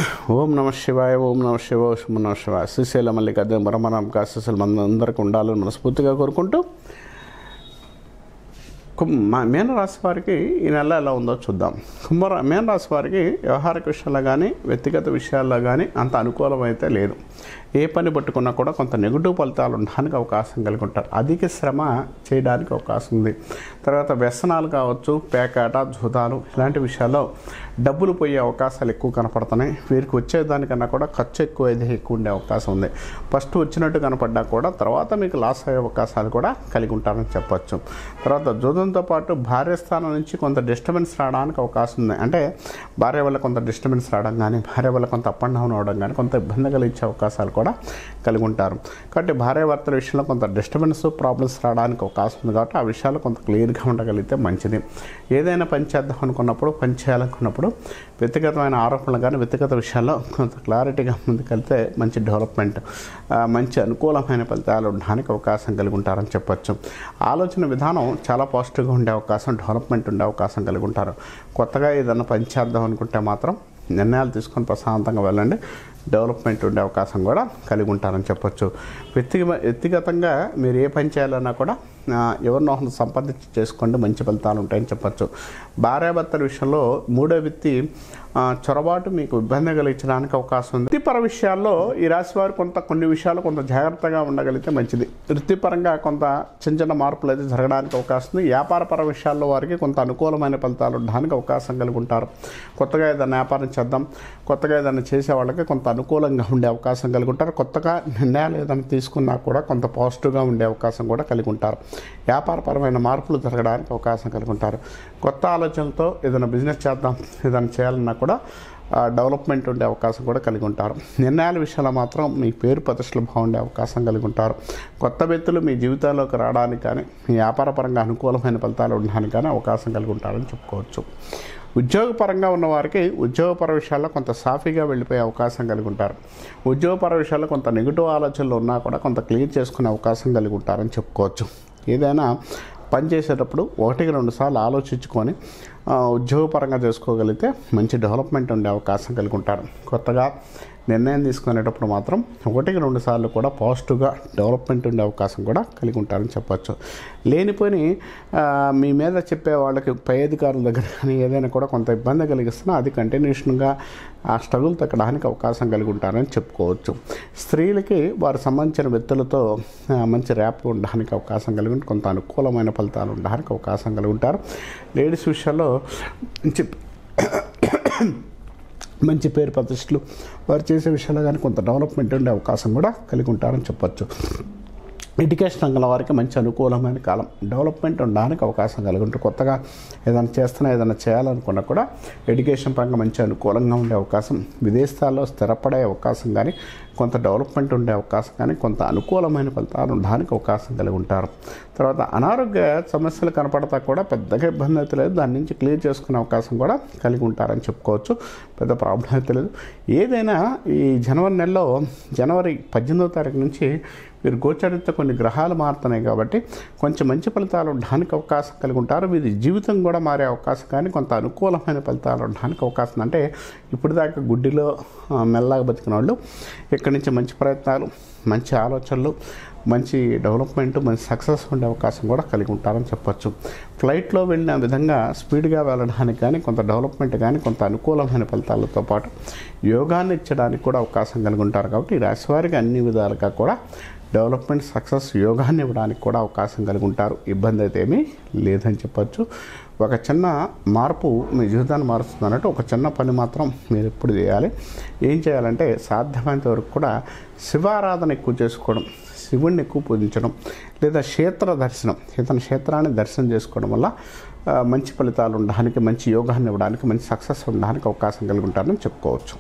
ఓం నమ శివాయ, ఓం నమ శివాయ, ఓం నమ శివాయ. శ్రీశైల మల్లికార్జున పరమనామక ఆశీస్సులు మనందరికీ ఉండాలని మనస్ఫూర్తిగా కోరుకుంటూ మీనరాశి వారికి ఈ నెల ఎలా ఉందో చూద్దాం. మీనరాశి వారికి వ్యవహారిక విషయాల్లో కానీ వ్యక్తిగత విషయాల్లో కానీ అంత అనుకూలమైతే లేదు. ఏ పని పట్టుకున్నా కూడా కొంత నెగిటివ్ ఫలితాలు ఉండడానికి అవకాశం కలిగి ఉంటారు. అధిక శ్రమ చేయడానికి అవకాశం ఉంది. తర్వాత వ్యసనాలు కావచ్చు, పేకాట, జూదాలు ఇలాంటి విషయాల్లో డబ్బులు పోయే అవకాశాలు ఎక్కువ కనపడుతున్నాయి. వీరికి వచ్చేదానికన్నా కూడా ఖర్చు ఎక్కువ ఉండే అవకాశం ఉంది. ఫస్ట్ వచ్చినట్టు కనపడ్డా కూడా తర్వాత మీకు లాస్ అయ్యే అవకాశాలు కూడా కలిగి ఉంటారని చెప్పచ్చు. తర్వాత జూదంతో పాటు భార్య స్థానం నుంచి కొంత డిస్టర్బెన్స్ రావడానికి అవకాశం ఉంది. అంటే భార్య వల్ల కొంత డిస్టర్బెన్స్ రావడం కానీ, భార్య వల్ల కొంత అప్ అండ్ డౌన్ అవడం కానీ, కొంత ఇబ్బంది కలిగించే అవకాశాలు కూడా కలిగి ఉంటారు. కాబట్టి భార్యాభర్తల విషయంలో కొంత డిస్టర్బెన్స్, ప్రాబ్లమ్స్ రావడానికి అవకాశం ఉంది. కాబట్టి ఆ విషయాలు కొంత క్లియర్గా ఉండగలిగితే మంచిది. ఏదైనా పని చేద్దాం అనుకున్నప్పుడు, పని చేయాలనుకున్నప్పుడు వ్యక్తిగతమైన ఆరోపణలు కానీ వ్యక్తిగత విషయాల్లో కొంత క్లారిటీగా ముందుకెళ్తే మంచి డెవలప్మెంట్, మంచి అనుకూలమైన ఫలితాలు ఉండడానికి అవకాశం కలిగి ఉంటారని చెప్పచ్చు. ఆలోచన విధానం చాలా పాజిటివ్గా ఉండే అవకాశం, డెవలప్మెంట్ ఉండే అవకాశం కలిగి ఉంటారు. కొత్తగా ఏదైనా పని చేద్దాం అనుకుంటే మాత్రం నిర్ణయాలు తీసుకొని ప్రశాంతంగా వెళ్ళండి. డెవలప్మెంట్ ఉండే అవకాశం కూడా కలిగి ఉంటారని చెప్పచ్చు. వ్యక్తిగతంగా మీరు ఏ పని చేయాలన్నా కూడా ఎవరినో ఒకరిని సంపాదించి చేసుకోండి, మంచి ఫలితాలు ఉంటాయని చెప్పచ్చు. భార్యాభర్తల విషయంలో మూడో వ్యక్తి చొరబాటు మీకు ఇబ్బంది కలిగించడానికి అవకాశం ఉంది. వృత్తిపర విషయాల్లో ఈ రాశి వారు కొన్ని విషయాలు కొంత జాగ్రత్తగా ఉండగలిగితే మంచిది. వృత్తిపరంగా కొంత చిన్న మార్పులు అయితే జరగడానికి అవకాశం ఉంది. వ్యాపారపర విషయాల్లో వారికి కొంత అనుకూలమైన ఫలితాలు ఉండడానికి అవకాశం కలిగి ఉంటారు. కొత్తగా ఏదైనా వ్యాపారం చేద్దాం, కొత్తగా ఏదైనా చేసే వాళ్ళకి కొంత అనుకూలంగా ఉండే అవకాశం కలిగి ఉంటారు. కొత్తగా నిర్ణయాలు ఏదైనా తీసుకున్నా కూడా కొంత పాజిటివ్గా ఉండే అవకాశం కూడా కలిగి ఉంటారు. వ్యాపారపరమైన మార్పులు జరగడానికి అవకాశం కలిగి ఉంటారు. కొత్త ఆలోచనలతో ఏదైనా బిజినెస్ చేద్దాం, ఏదైనా చేయాలన్నా కూడా డెవలప్మెంట్ ఉండే అవకాశం కూడా కలిగి ఉంటారు. నిర్ణయాల విషయంలో మాత్రం మీ పేరు ప్రతిష్టలు బాగుండే అవకాశం కలిగి ఉంటారు. కొత్త వ్యక్తులు మీ జీవితాల్లోకి రావడానికి కానీ, మీ వ్యాపారపరంగా అనుకూలమైన ఫలితాలు ఉండడానికి కానీ అవకాశం కలిగి ఉంటారని చెప్పుకోవచ్చు. ఉద్యోగపరంగా ఉన్నవారికి ఉద్యోగపర విషయాల్లో కొంత సాఫీగా వెళ్ళిపోయే అవకాశం కలిగి ఉంటారు. ఉద్యోగపర విషయాల్లో కొంత నెగిటివ్ ఆలోచనలు ఉన్నా కూడా కొంత క్లియర్ చేసుకునే అవకాశం కలిగి ఉంటారని చెప్పుకోవచ్చు. ఏదైనా పని చేసేటప్పుడు 1-2 సార్లు ఆలోచించుకొని ఉద్యోగపరంగా చేసుకోగలిగితే మంచి డెవలప్మెంట్ ఉండే అవకాశం కలిగి ఉంటారు. కొత్తగా నిర్ణయం తీసుకునేటప్పుడు మాత్రం 1-2 సార్లు కూడా పాజిటివ్గా డెవలప్మెంట్ ఉండే అవకాశం కూడా కలిగి ఉంటారని చెప్పచ్చు. లేనిపోయి మీ మీద చెప్పే వాళ్ళకి పై అధికారుల దగ్గర కానీ ఏదైనా కూడా కొంత ఇబ్బంది కలిగిస్తున్నా అది కంటిన్యూషన్గా ఆ స్ట్రగుల్ తగ్గడానికి అవకాశం కలిగి ఉంటారని చెప్పుకోవచ్చు. స్త్రీలకి వారికి సంబంధించిన వ్యక్తులతో మంచి ర్యాప్ ఉండడానికి అవకాశం కలిగి ఉంటే కొంత అనుకూలమైన ఫలితాలు ఉండడానికి అవకాశం కలిగి ఉంటారు. లేడీస్ విషయాల్లో మంచి పేరు ప్రతిష్టలు వారు చేసే విషయాల్లో కానీ కొంత డెవలప్మెంట్ ఉండే అవకాశం కూడా కలిగి ఉంటారని చెప్పచ్చు. ఎడ్యుకేషన్ రంగంలో వారికి మంచి అనుకూలమైన కాలం, డెవలప్మెంట్ ఉండడానికి అవకాశం కలిగి ఉంటుంది. కొత్తగా ఏదైనా చేయాలనుకున్నా కూడా ఎడ్యుకేషన్ పరంగా మంచి అనుకూలంగా ఉండే అవకాశం, విదేశాల్లో స్థిరపడే అవకాశం కానీ, కొంత డెవలప్మెంట్ ఉండే అవకాశం కానీ, కొంత అనుకూలమైన ఫలితాలు ఉండడానికి అవకాశం కలిగి ఉంటారు. తర్వాత అనారోగ్య సమస్యలు కనపడతా కూడా పెద్దగా ఇబ్బంది అయితే లేదు, దాని నుంచి క్లియర్ చేసుకునే అవకాశం కూడా కలిగి ఉంటారని చెప్పుకోవచ్చు. పెద్ద ప్రాబ్లం అయితే లేదు. ఏదైనా ఈ జనవరి నెలలో జనవరి 18వ తారీఖు నుంచి వీరు గోచరిత కొన్ని గ్రహాలు మారుతున్నాయి కాబట్టి కొంచెం మంచి ఫలితాలు ఉండడానికి అవకాశం కలిగి ఉంటారు. వీరి జీవితం కూడా మారే అవకాశం కానీ కొంత అనుకూలమైన ఫలితాలు ఉండడానికి అవకాశం. అంటే ఇప్పుడు దాకా గుడ్డిలో మెల్లగా బతికిన వాళ్ళు ఇక్కడి నుంచి మంచి ప్రయత్నాలు, మంచి ఆలోచనలు, మంచి డెవలప్మెంట్, మంచి సక్సెస్ ఉండే అవకాశం కూడా కలిగి ఉంటారని చెప్పచ్చు. ఫ్లైట్లో వెళ్ళిన విధంగా స్పీడ్గా వెళ్ళడానికి కానీ, కొంత డెవలప్మెంట్ కానీ, కొంత అనుకూలమైన ఫలితాలతో పాటు యోగాన్ని ఇచ్చడానికి కూడా అవకాశం కలిగి ఉంటారు. కాబట్టి ఈ రాశి వారికి అన్ని విధాలుగా కూడా డెవలప్మెంట్, సక్సెస్, యోగాన్ని ఇవ్వడానికి కూడా అవకాశం కలిగి ఉంటారు. ఇబ్బంది అయితే ఏమీ లేదని చెప్పచ్చు. ఒక చిన్న మార్పు మీ జీవితాన్ని మారుస్తుంది అన్నట్టు ఒక చిన్న పని మాత్రం మీరు ఎప్పుడు చేయాలి. ఏం చేయాలంటే సాధ్యమైనంత వరకు కూడా శివారాధన ఎక్కువ చేసుకోవడం, శివుణ్ణి ఎక్కువ పూజించడం, లేదా క్షేత్ర దర్శనం, ఏదైనా క్షేత్రాన్ని దర్శనం చేసుకోవడం వల్ల మంచి ఫలితాలు ఉండడానికి, మంచి యోగాన్ని ఇవ్వడానికి, మంచి సక్సెస్ ఉండడానికి అవకాశం కలిగి ఉంటారని చెప్పుకోవచ్చు.